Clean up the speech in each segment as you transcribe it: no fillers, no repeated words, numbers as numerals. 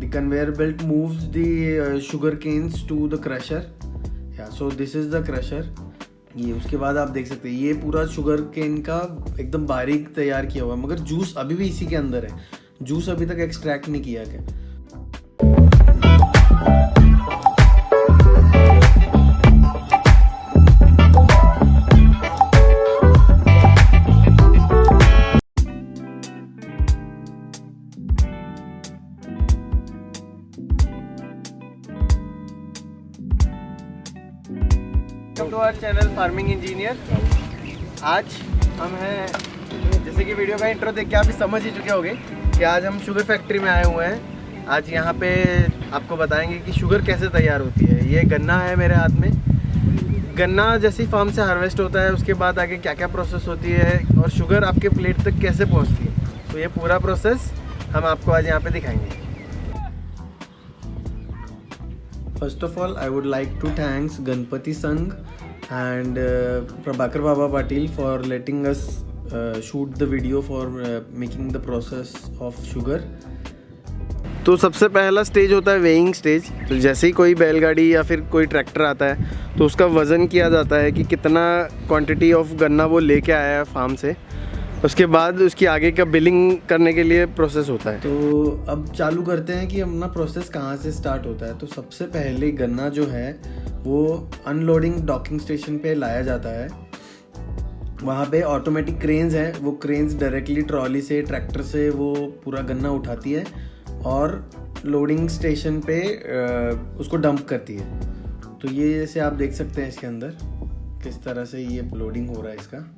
the conveyor belt moves the sugar canes to the crusher. Yeah, so this is the crusher. ये उसके बाद आप देख सकते हैं ये पूरा शुगर केन का एकदम बारीक तैयार किया हुआ है, मगर जूस अभी भी इसी के अंदर है। जूस अभी तक एक्सट्रैक्ट नहीं किया गया। To our channel farming engineer. आज हम हैं, जैसे कि वीडियो का इंट्रो देख के आप भी समझ ही चुके होंगे कि आज हम शुगर फैक्ट्री में आए हुए हैं। आज यहाँ पे आपको बताएंगे कि शुगर कैसे तैयार होती है। ये गन्ना है मेरे हाथ में। गन्ना जैसी फार्म से हार्वेस्ट होता है उसके बाद आगे क्या क्या प्रोसेस होती है और शुगर आपके प्लेट तक कैसे पहुँचती है, तो ये पूरा प्रोसेस हम आपको आज यहाँ पे दिखाएंगे। First of all, I would like to thank Ganpati Sangh and Prabhakar Baba Patil for letting us shoot the video for making the process of sugar. तो सबसे पहला स्टेज होता है वेइंग स्टेज। तो जैसे ही कोई बैलगाड़ी या फिर कोई ट्रैक्टर आता है तो उसका वज़न किया जाता है कि कितना क्वांटिटी ऑफ गन्ना वो लेके आया है फार्म से। उसके बाद उसकी आगे का बिलिंग करने के लिए प्रोसेस होता है। तो अब चालू करते हैं कि अपना प्रोसेस कहाँ से स्टार्ट होता है। तो सबसे पहले गन्ना जो है वो अनलोडिंग डॉकिंग स्टेशन पे लाया जाता है। वहाँ पे ऑटोमेटिक क्रेन्स हैं, वो क्रेन्स डायरेक्टली ट्रॉली से ट्रैक्टर से वो पूरा गन्ना उठाती है और लोडिंग स्टेशन पे उसको डंप करती है। तो ये जैसे आप देख सकते हैं इसके अंदर किस तरह से ये लोडिंग हो रहा है इसका।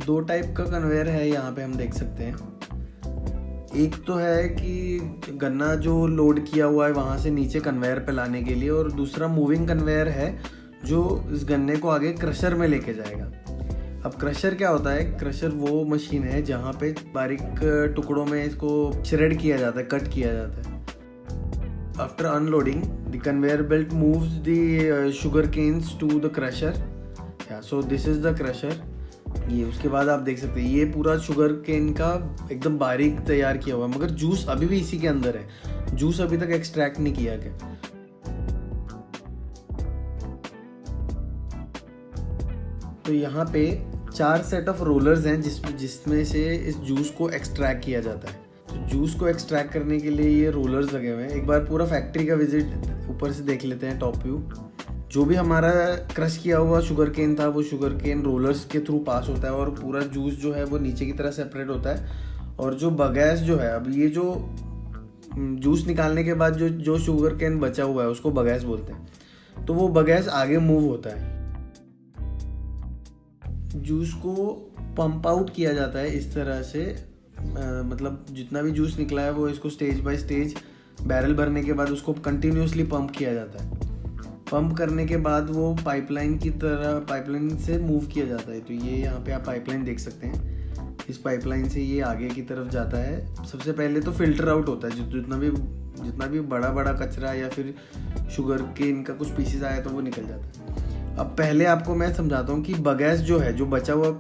दो टाइप का कन्वेयर है यहाँ पे हम देख सकते हैं। एक तो है कि गन्ना जो लोड किया हुआ है वहाँ से नीचे कन्वेयर पे लाने के लिए, और दूसरा मूविंग कन्वेयर है जो इस गन्ने को आगे क्रशर में लेके जाएगा। अब क्रशर क्या होता है? क्रशर वो मशीन है जहाँ पे बारीक टुकड़ों में इसको श्रेड किया जाता है, कट किया जाता है। After unloading the conveyor belt moves the sugar canes to the crusher. So this is the crusher. ये उसके बाद आप देख सकते हैं ये पूरा शुगर केन का एकदम बारीक तैयार किया हुआ है, मगर जूस अभी भी इसी के अंदर है। जूस अभी तक एक्सट्रैक्ट नहीं किया गया। तो यहाँ पे 4 सेट ऑफ रोलर्स हैं जिसमें से इस जूस को एक्सट्रैक्ट किया जाता है। तो जूस को एक्सट्रैक्ट करने के लिए ये रोलर्स लगे हुए हैं। एक बार पूरा फैक्ट्री का विजिट ऊपर से देख लेते हैं, टॉप व्यू। जो भी हमारा क्रश किया हुआ शुगर केन था वो शुगर केन रोलर्स के थ्रू पास होता है और पूरा जूस जो है वो नीचे की तरह सेपरेट होता है। और जो बगैस जो है, अब ये जो जूस निकालने के बाद जो शुगर केन बचा हुआ है उसको बगैस बोलते हैं। तो वो बगैस आगे मूव होता है। जूस को पंप आउट किया जाता है इस तरह से, मतलब जितना भी जूस निकला है वो इसको स्टेज बाय स्टेज बैरल भरने के बाद उसको कंटिन्यूसली पंप किया जाता है। पंप करने के बाद वो पाइपलाइन की तरह पाइपलाइन से मूव किया जाता है। तो ये यहाँ पे आप पाइपलाइन देख सकते हैं। इस पाइपलाइन से ये आगे की तरफ जाता है। सबसे पहले तो फिल्टर आउट होता है, जितना भी बड़ा कचरा या फिर शुगर केन का कुछ पीसेस आया तो वो निकल जाता है। अब पहले आपको मैं समझाता हूँ कि बगैस जो है, जो बचा हुआ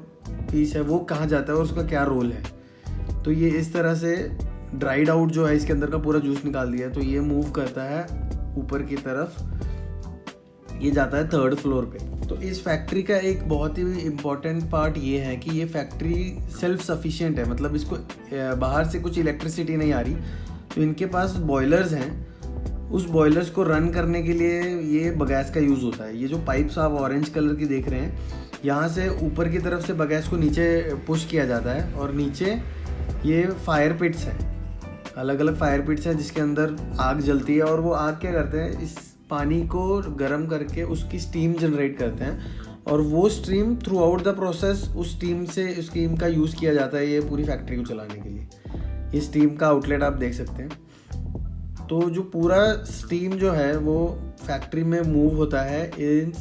पीस है, वो कहाँ जाता है और उसका क्या रोल है। तो ये इस तरह से ड्राइड आउट जो है इसके अंदर का पूरा जूस निकाल दिया, तो ये मूव करता है ऊपर की तरफ, ये जाता है 3rd फ्लोर पे। तो इस फैक्ट्री का एक बहुत ही इम्पॉर्टेंट पार्ट ये है कि ये फैक्ट्री सेल्फ सफिशिएंट है, मतलब इसको बाहर से कुछ इलेक्ट्रिसिटी नहीं आ रही। तो इनके पास बॉयलर्स हैं, उस बॉयलर्स को रन करने के लिए ये बगैस का यूज़ होता है। ये जो पाइप्स आप ऑरेंज कलर की देख रहे हैं, यहाँ से ऊपर की तरफ से बगैस को नीचे पुश किया जाता है और नीचे ये फायर पिट्स हैं, अलग अलग फायर पिट्स हैं जिसके अंदर आग जलती है। और वो आग क्या करते हैं, इस पानी को गर्म करके उसकी स्टीम जनरेट करते हैं और वो steam through out the process उस स्टीम का यूज़ किया जाता है ये पूरी फैक्ट्री को चलाने के लिए। ये स्टीम का आउटलेट आप देख सकते हैं। तो जो पूरा स्टीम जो है वो फैक्ट्री में मूव होता है इन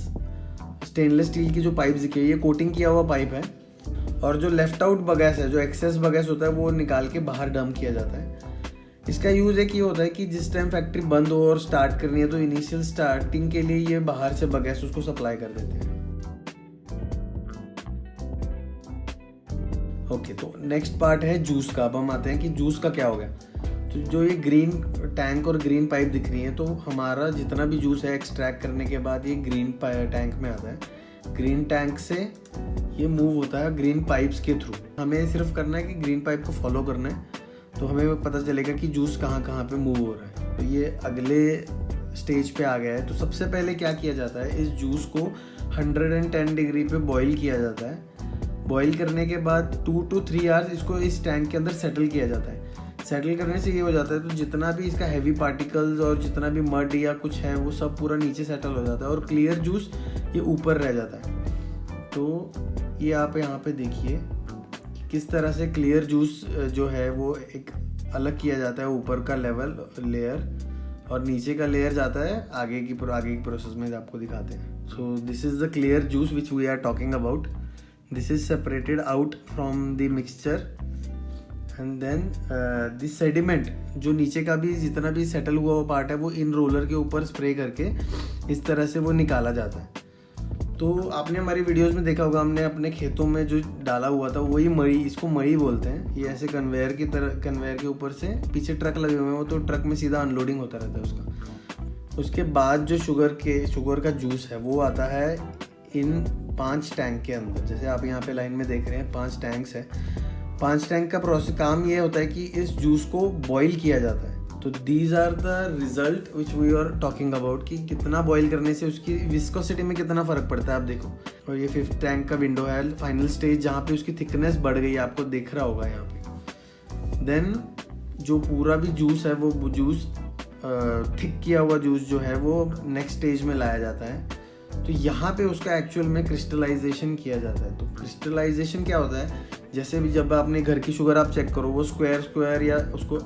स्टेनलेस स्टील की जो पाइप दिखी है, ये कोटिंग किया हुआ पाइप है और जो लेफ्ट आउट बगैस है, जो एक्सेस बगैस होता है, वो निकाल के बाहर डंप किया जाता है। इसका यूज़ एक ये होता है कि जिस टाइम फैक्ट्री बंद हो और स्टार्ट करनी है तो इनिशियल स्टार्टिंग के लिए ये बाहर से बगैस उसको सप्लाई कर देते हैं। ओके, तो नेक्स्ट पार्ट है जूस का। अब हम आते हैं कि जूस का क्या हो गया। तो जो ये ग्रीन टैंक और ग्रीन पाइप दिख रही है, तो हमारा जितना भी जूस है एक्सट्रैक्ट करने के बाद ये ग्रीन टैंक में आता है। ग्रीन टैंक से ये मूव होता है ग्रीन पाइप्स के थ्रू। हमें सिर्फ करना है कि ग्रीन पाइप को फॉलो करना है, तो हमें पता चलेगा कि जूस कहाँ कहाँ पे मूव हो रहा है। तो ये अगले स्टेज पे आ गया है। तो सबसे पहले क्या किया जाता है, इस जूस को 110 डिग्री पे बॉईल किया जाता है। बॉईल करने के बाद 2 to 3 आवर्स इसको इस टैंक के अंदर सेटल किया जाता है। सेटल करने से ये हो जाता है तो जितना भी इसका हैवी पार्टिकल्स और जितना भी मड या कुछ है वो सब पूरा नीचे सेटल हो जाता है और क्लियर जूस ये ऊपर रह जाता है। तो ये आप यहाँ पे देखिए किस तरह से क्लियर जूस जो है वो एक अलग किया जाता है, ऊपर का लेयर और नीचे का लेयर जाता है आगे की प्रोसेस में आपको दिखाते हैं। So this is the clear juice which we are talking about. This is separated out from the mixture and then this sediment, जो नीचे का भी जितना भी सेटल हुआ वो पार्ट है, वो इन रोलर के ऊपर स्प्रे करके इस तरह से वो निकाला जाता है। तो आपने हमारी वीडियोस में देखा होगा, हमने अपने खेतों में जो डाला हुआ था वही मड़ी, इसको मड़ी बोलते हैं। ये ऐसे कन्वेयर के ऊपर से पीछे ट्रक लगे हुए हैं, वो तो ट्रक में सीधा अनलोडिंग होता रहता है उसका। उसके बाद जो शुगर का जूस है वो आता है इन 5 टैंक के अंदर। जैसे आप यहाँ पे लाइन में देख रहे हैं 5 टैंक्स है। 5 टैंक का प्रोसेस काम ये होता है कि इस जूस को बॉईल किया जाता है। तो these are the result which we are talking about कि कितना बॉईल करने से उसकी विस्कोसिटी में कितना फ़र्क पड़ता है, आप देखो। और ये 5th टैंक का विंडो है, फाइनल स्टेज जहाँ पे उसकी थिकनेस बढ़ गई, आपको दिख रहा होगा यहाँ पे। देन जो पूरा भी जूस है वो जूस थिक किया हुआ जूस जो है वो नेक्स्ट स्टेज में लाया जाता है। तो यहाँ पे उसका एक्चुअल में क्रिस्टलाइजेशन किया जाता है। तो क्रिस्टलाइजेशन क्या होता है, जैसे भी जब आपने घर की शुगर आप चेक करो, वो स्क्वायर या उसको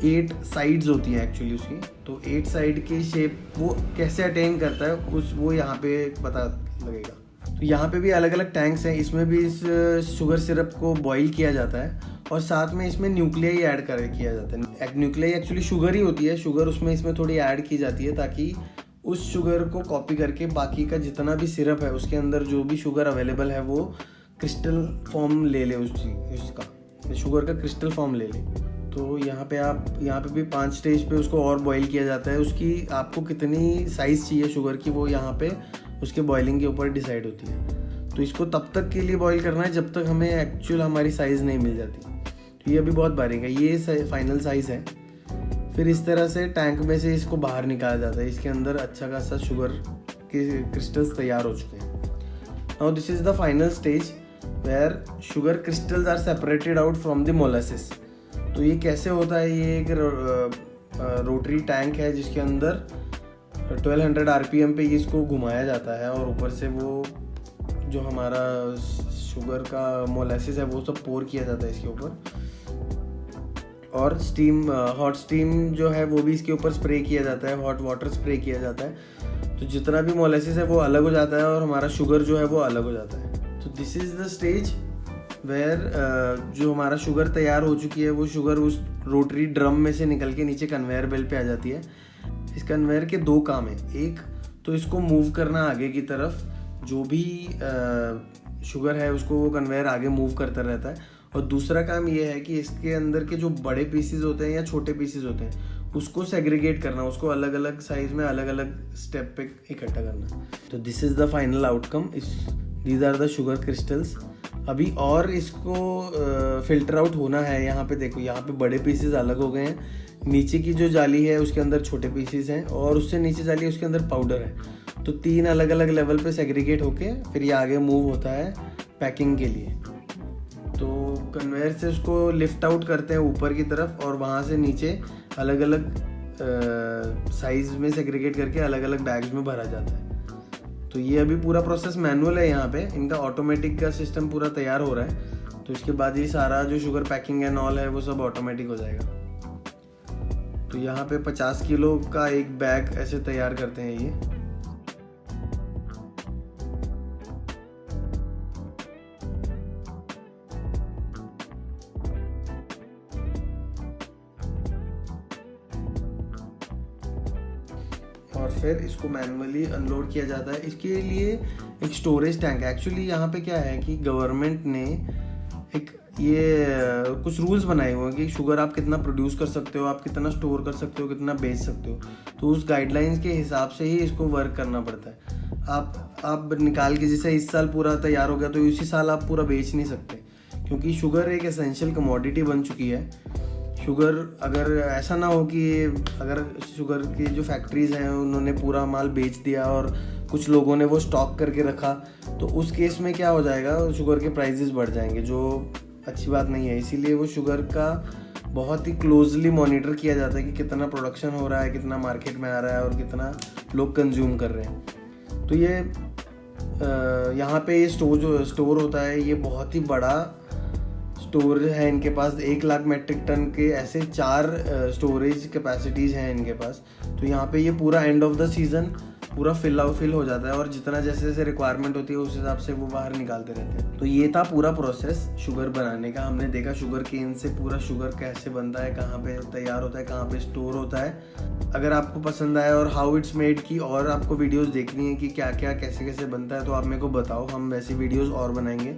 8 साइड्स होती हैं एक्चुअली उसकी। तो 8 साइड की शेप वो कैसे अटेन करता है वो यहाँ पे पता लगेगा। तो यहाँ पे भी अलग अलग टैंक्स हैं, इसमें भी इस शुगर सिरप को बॉईल किया जाता है और साथ में इसमें न्यूक्लियाई ऐड किया जाता है। न्यूक्लियाई एक्चुअली शुगर ही होती है, शुगर उसमें इसमें थोड़ी ऐड की जाती है ताकि उस शुगर को कॉपी करके बाकी का जितना भी सिरप है उसके अंदर जो भी शुगर अवेलेबल है वो क्रिस्टल फॉर्म ले ले, उसका शुगर का क्रिस्टल फॉर्म ले ले। तो यहाँ पे भी 5 स्टेज पे उसको और बॉईल किया जाता है। उसकी आपको कितनी साइज़ चाहिए शुगर की वो यहाँ पे उसके बॉइलिंग के ऊपर डिसाइड होती है। तो इसको तब तक के लिए बॉईल करना है जब तक हमें एक्चुअल हमारी साइज़ नहीं मिल जाती। तो ये अभी बहुत बारीक है, ये फाइनल साइज़ है। फिर इस तरह से टैंक में से इसको बाहर निकाला जाता है। इसके अंदर अच्छा खासा शुगर के क्रिस्टल्स तैयार हो चुके हैं। Now this is the final stage where sugar crystals are separated out from the molasses. तो ये कैसे होता है, ये एक रोटरी टैंक है जिसके अंदर 1200 RPM पे इसको घुमाया जाता है और ऊपर से वो जो हमारा शुगर का मोलासिस है वो सब पोर किया जाता है इसके ऊपर। और हॉट स्टीम जो है वो भी इसके ऊपर स्प्रे किया जाता है, हॉट वाटर स्प्रे किया जाता है। तो जितना भी मोलासिस है वो अलग हो जाता है और हमारा शुगर जो है वो अलग हो जाता है। तो this is the stage where जो हमारा शुगर तैयार हो चुकी है वो शुगर उस रोटरी ड्रम में से निकल के नीचे कन्वेयर बेल्ट पे आ जाती है। इस कन्वेयर के 2 काम हैं, एक तो इसको मूव करना आगे की तरफ, जो भी शुगर है उसको वो कन्वेयर आगे मूव करता रहता है। और दूसरा काम ये है कि इसके अंदर के जो बड़े पीसेस होते हैं या छोटे पीसेस होते हैं उसको सेग्रीगेट करना, उसको अलग अलग साइज में अलग अलग स्टेप पे इकट्ठा करना। तो this is the final outcome, these are the sugar crystals. अभी और इसको फिल्टर आउट होना है। यहाँ पे देखो, यहाँ पे बड़े पीसेस अलग हो गए हैं, नीचे की जो जाली है उसके अंदर छोटे पीसेस हैं और उससे नीचे जाली है उसके अंदर पाउडर है। तो 3 अलग अलग लेवल पे सेग्रीगेट होके फिर ये आगे मूव होता है पैकिंग के लिए। तो कन्वेयर से उसको लिफ्ट आउट करते हैं ऊपर की तरफ और वहाँ से नीचे अलग अलग साइज में सेग्रीगेट करके अलग अलग बैग्स में भरा जाता है। तो ये अभी पूरा प्रोसेस मैनुअल है, यहाँ पे इनका ऑटोमेटिक का सिस्टम पूरा तैयार हो रहा है। तो इसके बाद ये सारा जो शुगर पैकिंग एंड ऑल है वो सब ऑटोमेटिक हो जाएगा। तो यहाँ पे 50 किलो का एक बैग ऐसे तैयार करते हैं ये। और फिर इसको मैनुअली अनलोड किया जाता है। इसके लिए एक स्टोरेज टैंक है। एक्चुअली यहाँ पे क्या है कि गवर्नमेंट ने एक ये कुछ रूल्स बनाए हुए हैं कि शुगर आप कितना प्रोड्यूस कर सकते हो, आप कितना स्टोर कर सकते हो, कितना बेच सकते हो। तो उस गाइडलाइंस के हिसाब से ही इसको वर्क करना पड़ता है। आप निकाल के जैसे इस साल पूरा तैयार हो गया तो इसी साल आप पूरा बेच नहीं सकते, क्योंकि शुगर एक एसेंशियल कमोडिटी बन चुकी है। शुगर अगर ऐसा ना हो कि अगर शुगर की जो फैक्ट्रीज़ हैं उन्होंने पूरा माल बेच दिया और कुछ लोगों ने वो स्टॉक करके रखा, तो उस केस में क्या हो जाएगा, शुगर के प्राइसेस बढ़ जाएंगे, जो अच्छी बात नहीं है। इसीलिए वो शुगर का बहुत ही क्लोजली मॉनिटर किया जाता है कि कितना प्रोडक्शन हो रहा है, कितना मार्केट में आ रहा है और कितना लोग कंज्यूम कर रहे हैं। तो ये यहाँ पे ये स्टोर होता है, ये बहुत ही बड़ा स्टोर है इनके पास। 1 लाख मेट्रिक टन के ऐसे 4 स्टोरेज कैपेसिटीज़ हैं इनके पास। तो यहाँ पे ये पूरा एंड ऑफ द सीज़न पूरा फिल हो जाता है और जितना जैसे जैसे रिक्वायरमेंट होती है उस हिसाब से वो बाहर निकालते रहते हैं। तो ये था पूरा प्रोसेस शुगर बनाने का। हमने देखा शुगर केन से पूरा शुगर कैसे बनता है, कहाँ पे तैयार होता है, कहाँ पे स्टोर होता है। अगर आपको पसंद आया और हाउ इट्स मेड की और आपको वीडियोस देखनी है कि क्या क्या कैसे कैसे बनता है, तो आप मेरे को बताओ, हम वैसी वीडियोस और बनाएंगे।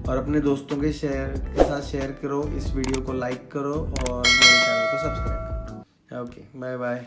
और अपने दोस्तों के साथ शेयर करो, इस वीडियो को लाइक करो और मेरे चैनल को सब्सक्राइब करो। Okay, bye bye.